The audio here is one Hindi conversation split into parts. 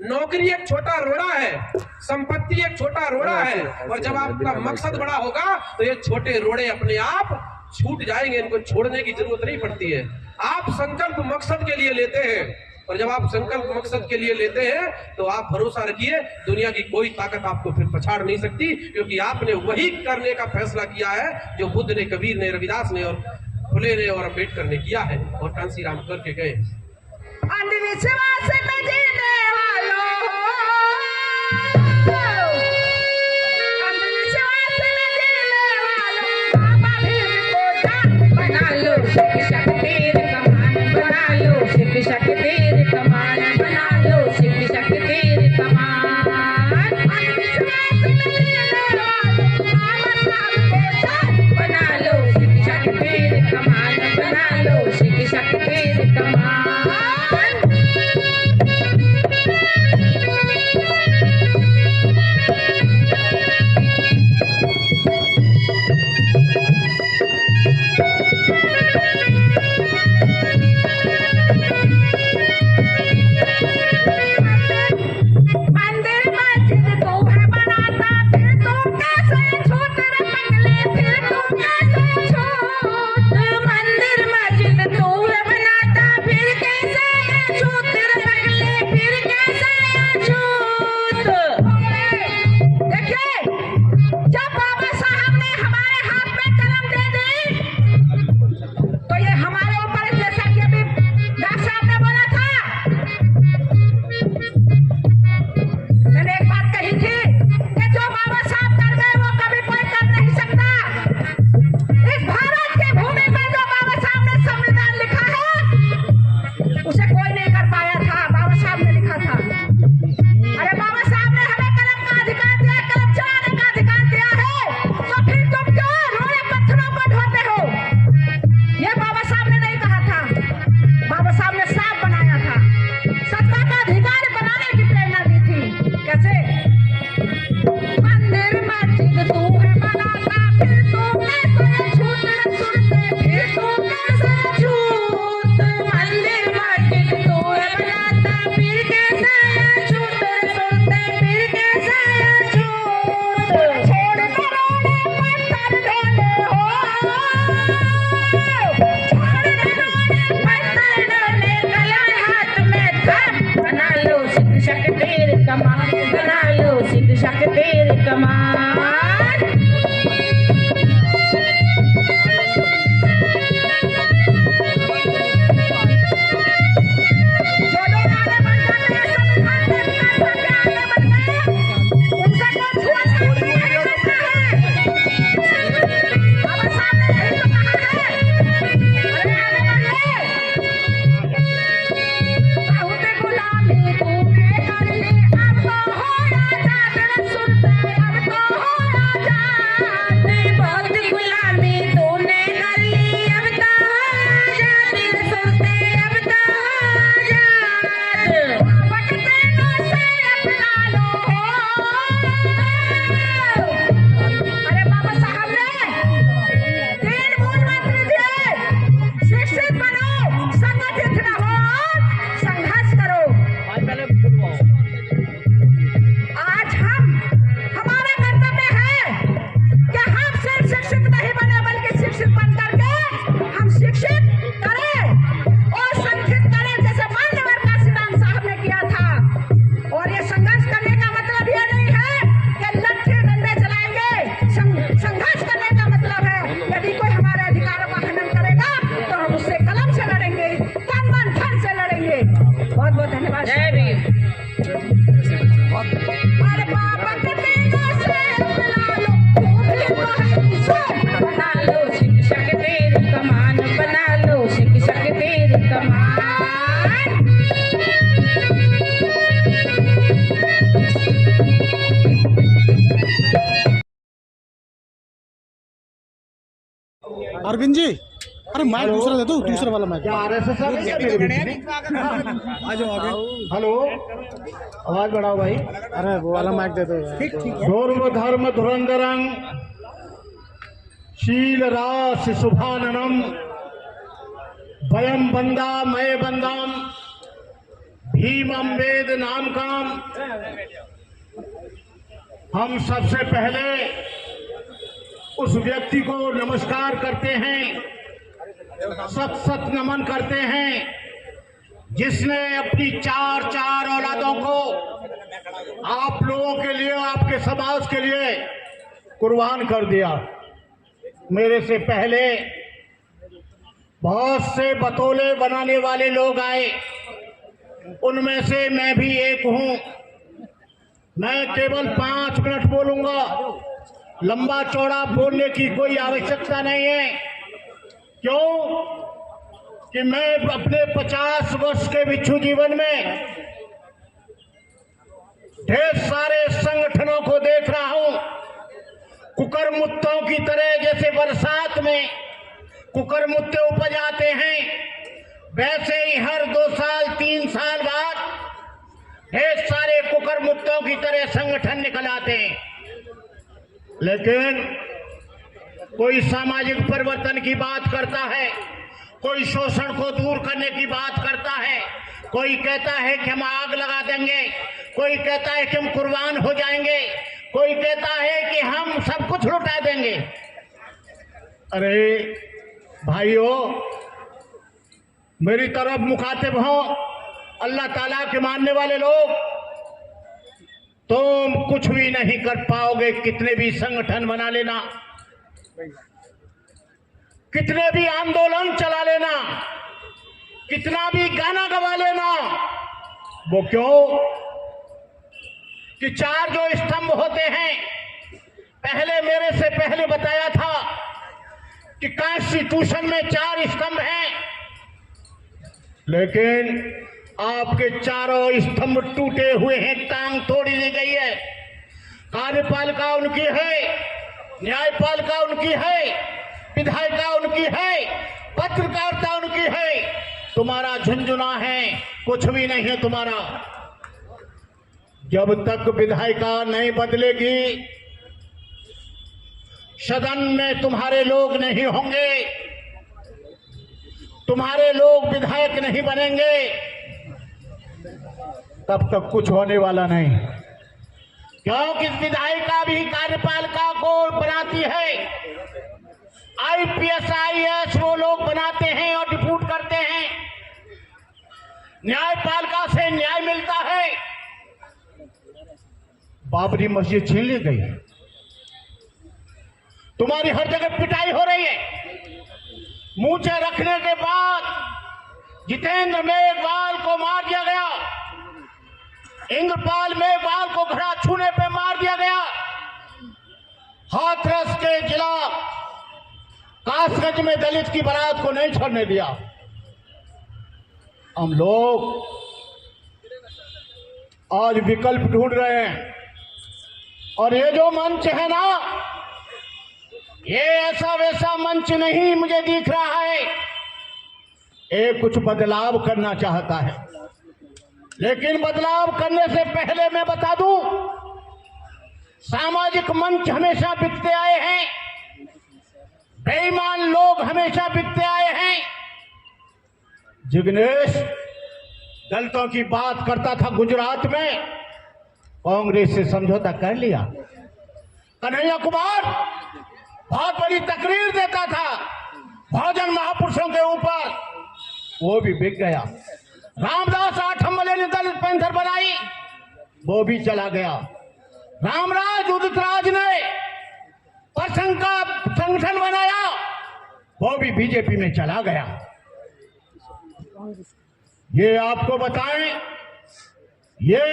नौकरी एक छोटा रोड़ा है, संपत्ति एक छोटा रोड़ा है, और जब आपका मकसद बड़ा होगा तो ये छोटे रोड़े अपने आप छूट जाएंगे, इनको छोड़ने की जरूरत नहीं पड़ती है। आप संकल्प मकसद के लिए लेते हैं, और जब आप संकल्प मकसद के लिए लेते हैं तो आप भरोसा रखिए दुनिया की कोई ताकत आपको फिर पछाड़ नहीं सकती, क्योंकि आपने वही करने का फैसला किया है जो बुद्ध ने, कबीर ने, रविदास ने और फुले ने और अम्बेडकर ने किया है और कांसी राम करके गए। अंधविश्वास में जीने वालों, अंधविश्वास में जीने वालों, बाबा भीम को जान बना लो, शिक्षक तीर कमान बना लो, शिक्षक तीर कमान बना लो, शिक्षक तीर कमान। अंधविश्वास में जीने वालों, बाबा साहब को जान बना लो, शिक्षक तीर कमान बना लो, शिक्षक तीर कमान। अरविंद जी, अरे माइक दूसरा दे दो, दूसरा वाला माइक। हेलो, आवाज बढ़ाओ भाई। अरे वो वाला माइक दे दो। धर्म धर्म धुरंधरं शील रास शुभाननम वयम बंदा मय बंदाम भीम अम्बेद नाम का हम सबसे पहले उस व्यक्ति को नमस्कार करते हैं, सत सत नमन करते हैं, जिसने अपनी चार औलादों को आप लोगों के लिए, आपके समाज के लिए कुर्बान कर दिया। मेरे से पहले बहुत से बतौले बनाने वाले लोग आए, उनमें से मैं भी एक हूं। मैं केवल 5 मिनट बोलूंगा, लंबा चौड़ा बोलने की कोई आवश्यकता नहीं है। क्यों कि मैं अपने 50 वर्ष के भिक्षु जीवन में ढेर सारे संगठनों को देख रहा हूं। कुकरमुत्तों की तरह, जैसे बरसात में कुकरमुत्ते उपज आते हैं, वैसे ही हर 2 साल 3 साल बाद ढेर सारे कुकरमुत्तों की तरह संगठन निकल आते हैं। लेकिन कोई सामाजिक परिवर्तन की बात करता है, कोई शोषण को दूर करने की बात करता है, कोई कहता है कि हम आग लगा देंगे, कोई कहता है कि हम कुर्बान हो जाएंगे, कोई कहता है कि हम सब कुछ लुटा देंगे। अरे भाइयों, मेरी तरफ मुखातिब हो अल्लाह ताला के मानने वाले लोग, तुम कुछ भी नहीं कर पाओगे। कितने भी संगठन बना लेना, कितने भी आंदोलन चला लेना, कितना भी गाना गवा लेना, वो क्यों कि 4 जो स्तंभ होते हैं, पहले मेरे से पहले बताया था कि कॉन्स्टिट्यूशन में 4 स्तंभ हैं, लेकिन आपके चारों स्तंभ टूटे हुए हैं, टांग तोड़ी दी गई है। कार्यपालिका उनकी है, न्यायपालिका उनकी है, विधायिका उनकी है, पत्रकारिता उनकी है। तुम्हारा झुंझुना है, कुछ भी नहीं है तुम्हारा। जब तक विधायिका नहीं बदलेगी, सदन में तुम्हारे लोग नहीं होंगे, तुम्हारे लोग विधायक नहीं बनेंगे, तब तक कुछ होने वाला नहीं। क्योंकि विधायिका भी कार्यपालिका को बनाती है, आईपीएस आईएएस वो लोग बनाते हैं और रिपोर्ट करते हैं, न्यायपालिका से न्याय मिलता है। बाबरी मस्जिद छीन ली गई, तुम्हारी हर जगह पिटाई हो रही है। मूंछें रखने के बाद जितेंद्र मेघवाल को मार दिया गया, इंद्रपाल मेघवाल को घड़ा छूने पे मार दिया गया, हाथरस के जिला कासगंज में दलित की बारात को नहीं छोड़ने दिया। हम लोग आज विकल्प ढूंढ रहे हैं, और ये जो मंच है ना, ये ऐसा वैसा मंच नहीं मुझे दिख रहा है। ये कुछ बदलाव करना चाहता है, लेकिन बदलाव करने से पहले मैं बता दूं, सामाजिक मंच हमेशा बिकते आए हैं, बेईमान लोग हमेशा बिकते आए हैं। जिग्नेश दलितों की बात करता था गुजरात में, कांग्रेस से समझौता कर लिया। कन्हैया कुमार बहुत बड़ी तकरीर देता था बहुजन महापुरुषों के ऊपर, वो भी बिक गया। रामदास आठवले ने दलित पेंशन बनाई, वो भी चला गया। रामराज उदित राज ने प्रसंग का संगठन बनाया, वो भी बीजेपी में चला गया। ये आपको बताएं, ये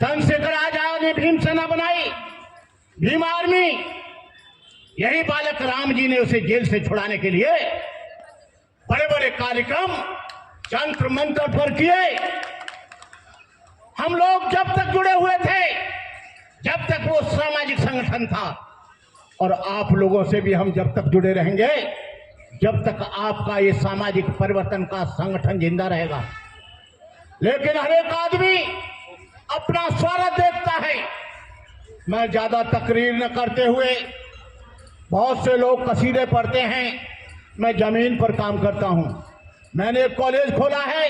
चंद्रशेखर आजाद ने भीम सेना बनाई, भीम आर्मी। यही बालक राम जी ने उसे जेल से छुड़ाने के लिए बड़े बड़े कार्यक्रम जंत्र मंत्र पर किए। हम लोग जब तक जुड़े हुए थे, जब तक वो सामाजिक संगठन था, और आप लोगों से भी हम जब तक जुड़े रहेंगे, जब तक आपका ये सामाजिक परिवर्तन का संगठन जिंदा रहेगा। लेकिन हर एक आदमी अपना स्वार्थ देखता है। मैं ज्यादा तकरीर न करते हुए, बहुत से लोग कसीदे पढ़ते हैं, मैं जमीन पर काम करता हूं। मैंने एक कॉलेज खोला है,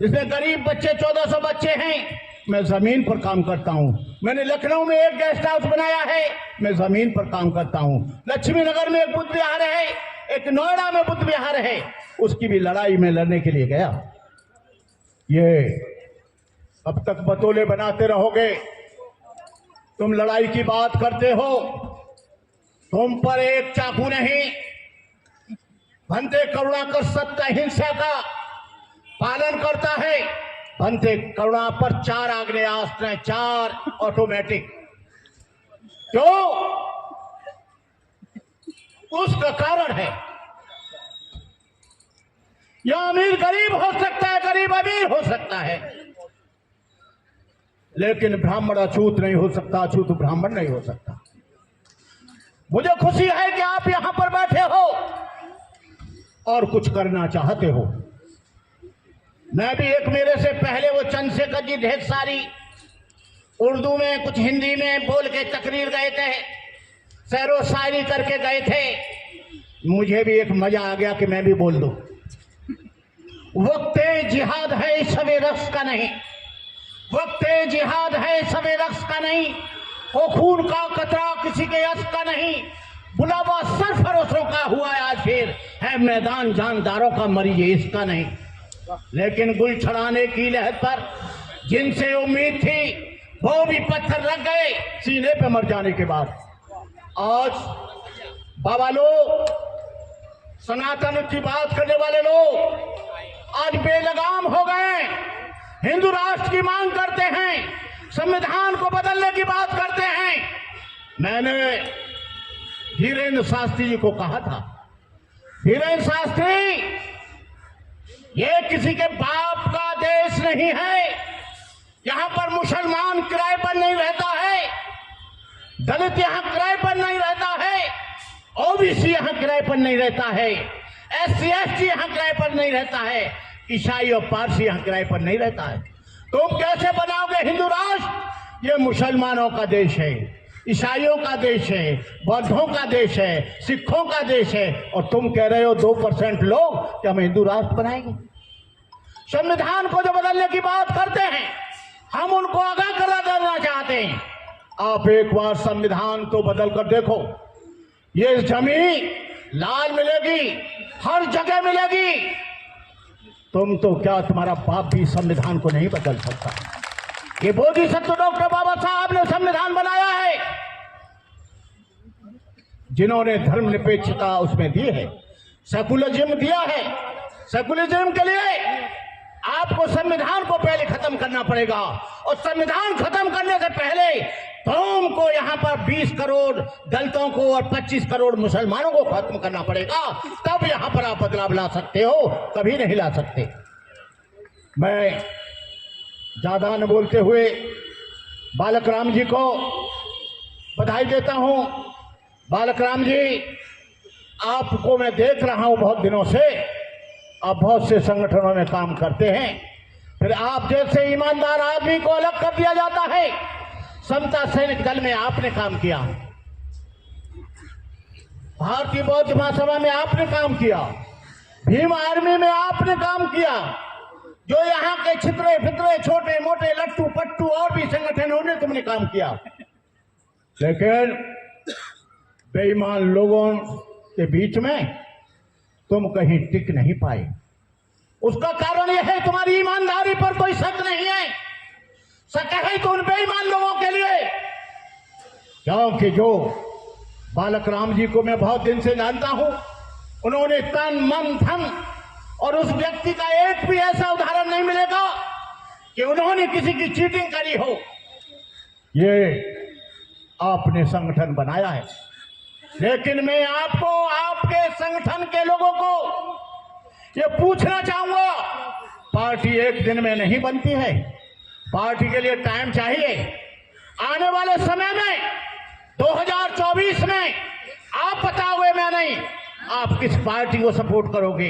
जिसमें गरीब बच्चे 1400 बच्चे हैं। मैं जमीन पर काम करता हूं। मैंने लखनऊ में एक गेस्ट हाउस बनाया है, मैं जमीन पर काम करता हूं। लक्ष्मी नगर में एक बुद्ध विहार है, एक नोएडा में बुद्ध विहार है, उसकी भी लड़ाई में लड़ने के लिए गया। ये अब तक बतौले बनाते रहोगे। तुम लड़ाई की बात करते हो, तुम पर एक चाकू नहीं, भंते करुणाकर सत्य अहिंसा का पालन करता है। भंते करुणा पर 4 आग्नेयास्त्र हैं, 4 ऑटोमेटिक। क्यों? उसका कारण है, यह अमीर गरीब हो सकता है, गरीब अमीर हो सकता है, लेकिन ब्राह्मण अछूत नहीं हो सकता, अछूत ब्राह्मण नहीं हो सकता। मुझे खुशी है कि आप यहां पर बैठे हो और कुछ करना चाहते हो। मैं भी एक मेरे से पहले वो चंद्रशेखर जी ढेर सारी उर्दू में कुछ हिंदी में बोल के तकरीर गए थे, शेरो शायरी करके गए थे। मुझे भी एक मजा आ गया कि मैं भी बोल दूं। वक्ते जिहाद है सबे रक्स का नहीं, वक्ते जिहाद है सबे रक्स का नहीं, वो खून का कतरा किसी के यश का नहीं, बुलावा सरफरोशों का हुआ आज फिर है मैदान जानदारों का मरीज इसका नहीं। लेकिन गुल छड़ाने की लहर पर जिनसे उम्मीद थी वो भी पत्थर लग गए सीने पे मर जाने के बाद। आज बाबा लोग, सनातन की बात करने वाले लोग आज बेलगाम हो गए, हिंदू राष्ट्र की मांग करते हैं, संविधान को बदलने की बात करते हैं। मैंने धीरेन्द्र शास्त्री जी को कहा था, धीरेन्द्र शास्त्री, ये किसी के बाप का देश नहीं है, यहां पर मुसलमान किराए पर नहीं रहता है, दलित यहां किराए पर नहीं रहता है, ओबीसी यहां किराए पर नहीं रहता है, SC ST यहां किराए पर नहीं रहता है, ईसाई और पारसी यहां किराए पर नहीं रहता है। तुम कैसे बनाओगे हिंदू राष्ट्र? ये मुसलमानों का देश है, ईसाइयों का देश है, बौद्धों का देश है, सिखों का देश है, और तुम कह रहे हो 2% लोग कि हम हिंदू राष्ट्र बनाएंगे। संविधान को जो बदलने की बात करते हैं, हम उनको आगाह करा देना चाहते हैं। आप एक बार संविधान तो बदल कर देखो, ये जमीन लाल मिलेगी, हर जगह मिलेगी। तुम तो क्या, तुम्हारा बाप भी संविधान को नहीं बदल सकता। ये बोधिसत्व डॉक्टर बाबा साहब ने संविधान बनाया है, जिन्होंने धर्मनिरपेक्षता उसमें दी है, सेकुलरिज्म दिया है। सेकुलरिज्म के लिए आपको संविधान को पहले खत्म करना पड़ेगा, और संविधान खत्म करने से पहले तुमको यहाँ पर 20 करोड़ दलितों को और 25 करोड़ मुसलमानों को खत्म करना पड़ेगा, तब यहाँ पर आप बदलाव ला सकते हो, कभी नहीं ला सकते। मैं ज्यादा न बोलते हुए बालक राम जी को बधाई देता हूं। बालक राम जी, आपको मैं देख रहा हूं बहुत दिनों से, आप बहुत से संगठनों में काम करते हैं, फिर आप जैसे ईमानदार आदमी को अलग कर दिया जाता है। समता सैनिक दल में आपने काम किया, भारतीय बौद्ध महासभा में आपने काम किया, भीम आर्मी में आपने काम किया, जो यहाँ के छितरे फितरे छोटे मोटे लट्टू पट्टू और भी संगठन होने तुमने काम किया, लेकिन बेईमान लोगों के बीच में तुम कहीं टिक नहीं पाए। उसका कारण यह है तुम्हारी ईमानदारी पर कोई शक नहीं है। शक है तो उन बेईमान लोगों के लिए, क्योंकि जो बालक राम जी को मैं बहुत दिन से जानता हूं, उन्होंने तन मन धन, और उस व्यक्ति का एक भी ऐसा उदाहरण नहीं मिलेगा कि उन्होंने किसी की चीटिंग करी हो। ये आपने संगठन बनाया है, लेकिन मैं आपको, आपके संगठन के लोगों को ये पूछना चाहूंगा, पार्टी एक दिन में नहीं बनती है, पार्टी के लिए टाइम चाहिए। आने वाले समय में 2024 में आप बताओगे, मैं नहीं, आप किस पार्टी को सपोर्ट करोगे?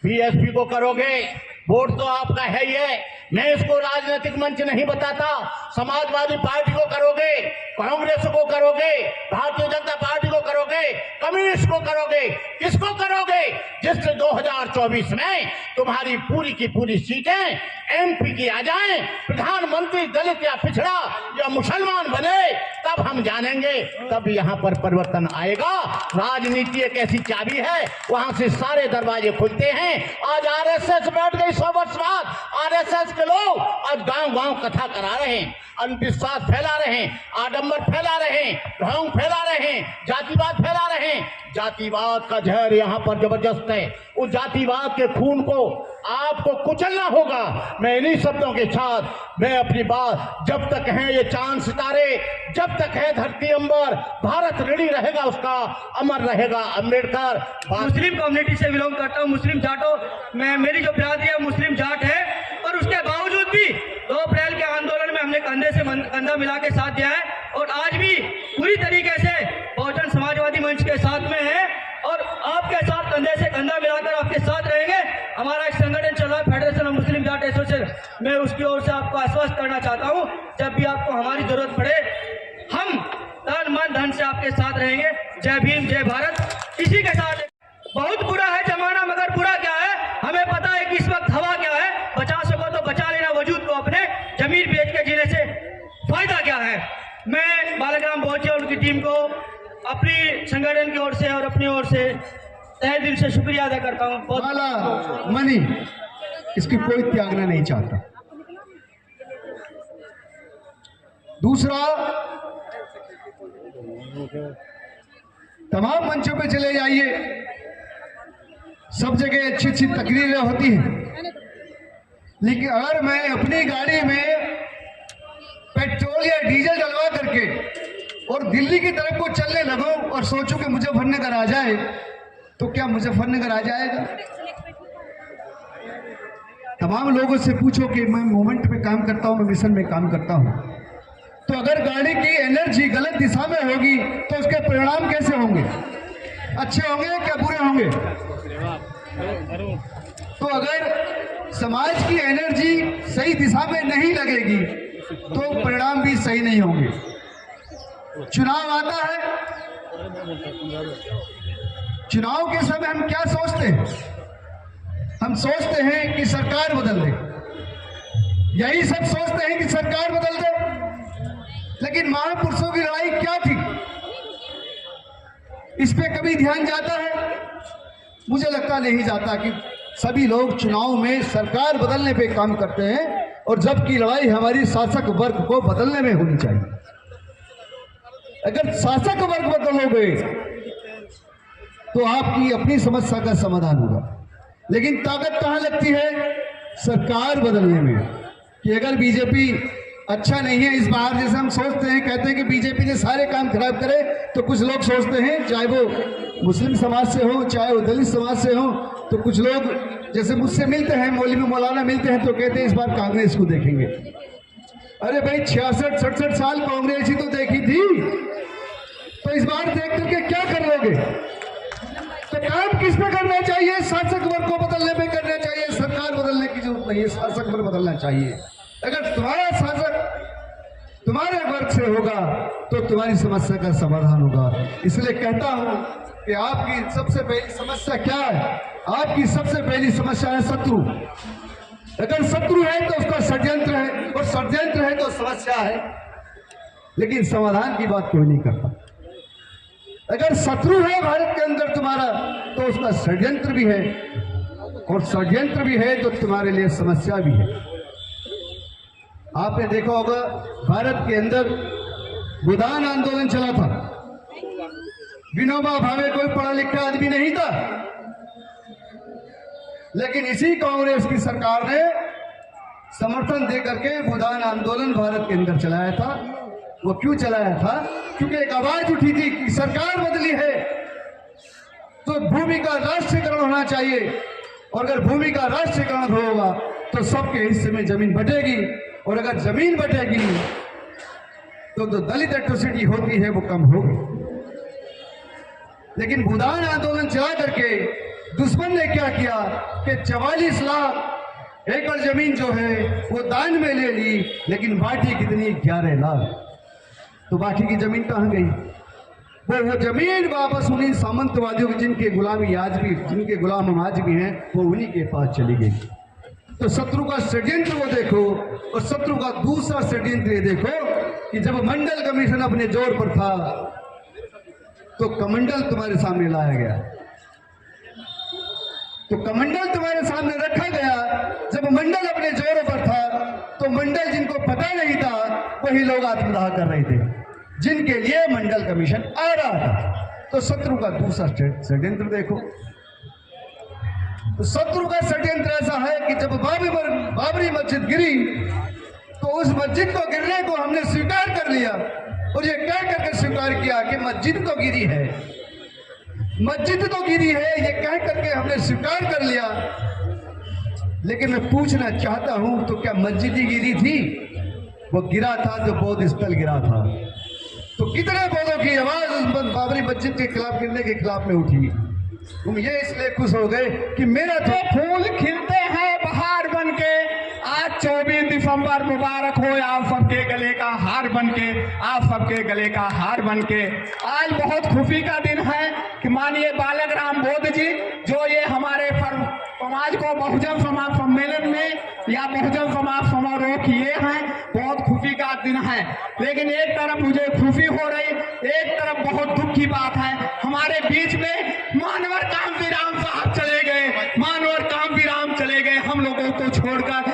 बीएसपी को करोगे, वोट तो आपका है ही है, मैं इसको राजनीतिक मंच नहीं बताता। समाजवादी पार्टी को करोगे, कांग्रेस को करोगे, भारतीय जनता पार्टी को करोगे, कम्युनिस्ट को करोगे, किसको करोगे? जिससे 2024 में तुम्हारी पूरी की पूरी सीटें एमपी की आ जाएं, प्रधानमंत्री दलित या पिछड़ा या मुसलमान बने, तब हम जानेंगे, तब यहाँ पर परिवर्तन आएगा। राजनीति एक ऐसी चाबी है, वहां से सारे दरवाजे खुलते हैं। आज आरएसएस बैठ गई 100 वर्ष बाद, आरएसएस के लोग आज गांव-गांव कथा करा रहे हैं, अंधविश्वास फैला रहे हैं, आडंबर फैला रहे हैं, ढोंग फैला रहे हैं, जातिवाद फैला रहे हैं। जातिवाद का जहर यहाँ पर जबरदस्त है। उस जातिवाद के खून को आपको कुचलना होगा। मैं इन्हीं शब्दों के साथ मैं अपनी बात, जब तक हैं ये चांद सितारे, जब तक है धरती अंबर, भारत ऋणी रहेगा, उसका अमर रहेगा अम्बेडकर। मुस्लिम कम्युनिटी से बिलोंग करता हूँ, मुस्लिम जाटो मैं, मेरी जो बिरादरी है मुस्लिम जाट है, और उसके बावजूद भी 2 अप्रैल के आंदोलन में हमने कंधे से कंधा मिला के साथ दिया है, और आज भी पूरी तरीके से बहुजन समाजवादी मंच के साथ में है, और आपके साथ कंधे से कंधा मिलाकर आपके साथ रहेंगे। हमारा एक संगठन चल रहा है, federation of Muslim Jat association, मैं उसकी ओर से आपको आश्वस्त करना चाहता हूँ, जब भी आपको हमारी जरूरत पड़े, हम तन मन धन से आपके साथ रहेंगे। जय भीम, जय भारत। इसी के साथ बहुत बुरा है जमाना, मगर बुरा क्या है हमें पता है कि इस वक्त हवा क्या है। बचा सको तो बचा लेना वजूद को, अपने जमीन बेच के जीने से फायदा क्या है। मैं बालाग्राम बोचे और उनकी टीम को अपनी संगठन की ओर से और अपनी ओर से तहे दिल से शुक्रिया अदा करता हूँ। बाला मनी इसकी कोई त्यागना नहीं चाहता। दूसरा, तमाम मंचों पे चले जाइए, सब जगह अच्छी अच्छी तकरीरें होती हैं, लेकिन अगर मैं अपनी गाड़ी में पेट्रोल या डीजल डलवा करके और दिल्ली की तरफ को चलने लगूं और सोचूं कि मुजफ्फरनगर आ जाए, तो क्या मुजफ्फरनगर आ जाएगा? तमाम लोगों से पूछो कि मैं मूवमेंट में काम करता हूं, मैं मिशन में काम करता हूं, तो अगर गाड़ी की एनर्जी गलत दिशा में होगी तो उसके परिणाम कैसे होंगे? अच्छे होंगे क्या बुरे होंगे? तो अगर समाज की एनर्जी सही दिशा में नहीं लगेगी तो परिणाम भी सही नहीं होंगे। चुनाव आता है, चुनाव के समय हम क्या सोचते हैं? हम सोचते हैं कि सरकार बदल दे, यही सब सोचते हैं कि सरकार बदल दे। लेकिन महापुरुषों की लड़ाई क्या थी, इस पे कभी ध्यान जाता है? मुझे लगता नहीं जाता कि सभी लोग चुनाव में सरकार बदलने पे काम करते हैं, और जबकि लड़ाई हमारी शासक वर्ग को बदलने में होनी चाहिए। अगर शासक वर्ग बदलोगे तो आपकी अपनी समस्या का समाधान होगा, लेकिन ताकत कहां लगती है? सरकार बदलने में। कि अगर बीजेपी अच्छा नहीं है इस बार, जैसे हम सोचते हैं, कहते हैं कि बीजेपी ने सारे काम खराब करे, तो कुछ लोग सोचते हैं, चाहे वो मुस्लिम समाज से हो, चाहे वो दलित समाज से हो, तो कुछ लोग जैसे मुझसे मिलते हैं, मौलवी मौलाना मिलते हैं, तो कहते हैं इस बार कांग्रेस को देखेंगे। अरे भाई 66-67 साल कांग्रेस ही तो देखी थी, तो इस बार देख करके क्या कर लोगे? तो काम किस पे करना चाहिए? शासक वर्ग को बदलने पे करना चाहिए। सरकार बदलने की जरूरत नहीं है, शासक वर्ग बदलना चाहिए। अगर तुम्हारा शासक तुम्हारे वर्ग से होगा तो तुम्हारी समस्या का समाधान होगा। इसलिए कहता हूं कि आपकी सबसे पहली समस्या क्या है? आपकी सबसे पहली समस्या है शत्रु। अगर शत्रु है तो उसका षड्यंत्र है, और षड्यंत्र है तो समस्या है, लेकिन समाधान की बात कोई नहीं करता। अगर शत्रु है भारत के अंदर तुम्हारा, तो उसका षड्यंत्र भी है, और षड्यंत्र भी है तो तुम्हारे लिए समस्या भी है। आपने देखा होगा भारत के अंदर गोदान आंदोलन चला था, विनोबा भावे कोई पढ़ा लिखा आदमी नहीं था, लेकिन इसी कांग्रेस की सरकार ने समर्थन देकर के गोदान आंदोलन भारत के अंदर चलाया था। वो क्यों चलाया था? क्योंकि एक आवाज उठी थी कि सरकार बदली है तो भूमि का राष्ट्रीयकरण होना चाहिए, और अगर भूमि का राष्ट्रीयकरण होगा तो सबके हिस्से में जमीन बटेगी, और अगर जमीन बटेगी तो दलित एट्रोसिटी होती है वो कम होगी। लेकिन गोदान आंदोलन चला करके दुश्मन ने क्या किया कि 44 लाख एकड़ जमीन जो है वो दान में ले ली, लेकिन बांटी कितनी? 11 लाख। तो बाकी की जमीन कहाँ गई? वो जमीन वापस उन्हीं सामंतवादियों की जिनके गुलामी आज भी, जिनके गुलाम हम आज भी हैं, वो उन्हीं के पास चली गई। तो शत्रु का षड्यंत्र वो देखो, और शत्रु का दूसरा षड्यंत्र ये देखो कि जब मंडल कमीशन अपने जोर पर था तो कमंडल तुम्हारे सामने लाया गया, तो कमंडल तुम्हारे सामने रखा गया। जब मंडल अपने जोर पर था तो मंडल जिनको पता नहीं था वही लोग आत्मदाह कर रहे थे, जिनके लिए मंडल कमीशन आ रहा था। तो शत्रु का दूसरा षड्यंत्र देखो। तो शत्रु का षड्यंत्र ऐसा है कि जब बाबरी मस्जिद गिरी तो उस मस्जिद को गिरने को हमने स्वीकार कर लिया, और ये कह करके स्वीकार किया कि मस्जिद तो गिरी है, मस्जिद तो गिरी है, ये कह करके हमने स्वीकार कर लिया। लेकिन मैं पूछना चाहता हूं, तो क्या मस्जिद ही गिरी थी? वो गिरा था जो बौद्ध स्थल गिरा था। तो कितने बौद्धों की आवाज उस बाबरी मस्जिद के खिलाफ, गिरने के खिलाफ में उठी। तुम ये इसलिए खुश हो गए कि मेरा तो फूल खिलते हैं बहार बन के। आज 24 दिसंबर मुबारक हो आप सबके गले का हार बन के, आप सबके गले का हार बन के। आज बहुत खुशी का दिन है कि माननीय बालक राम बोध जी जो ये हमारे समाज को बहुजन समाज सम्मेलन में या बहुजन समाज समारोह किए हैं, बहुत खुशी का दिन है। लेकिन एक तरफ मुझे खुशी हो रही, एक तरफ बहुत दुख की बात है। हमारे बीच में मानवर कांतिराम साहब चले गए, मानवर कांतिराम चले गए हम लोगों को छोड़कर।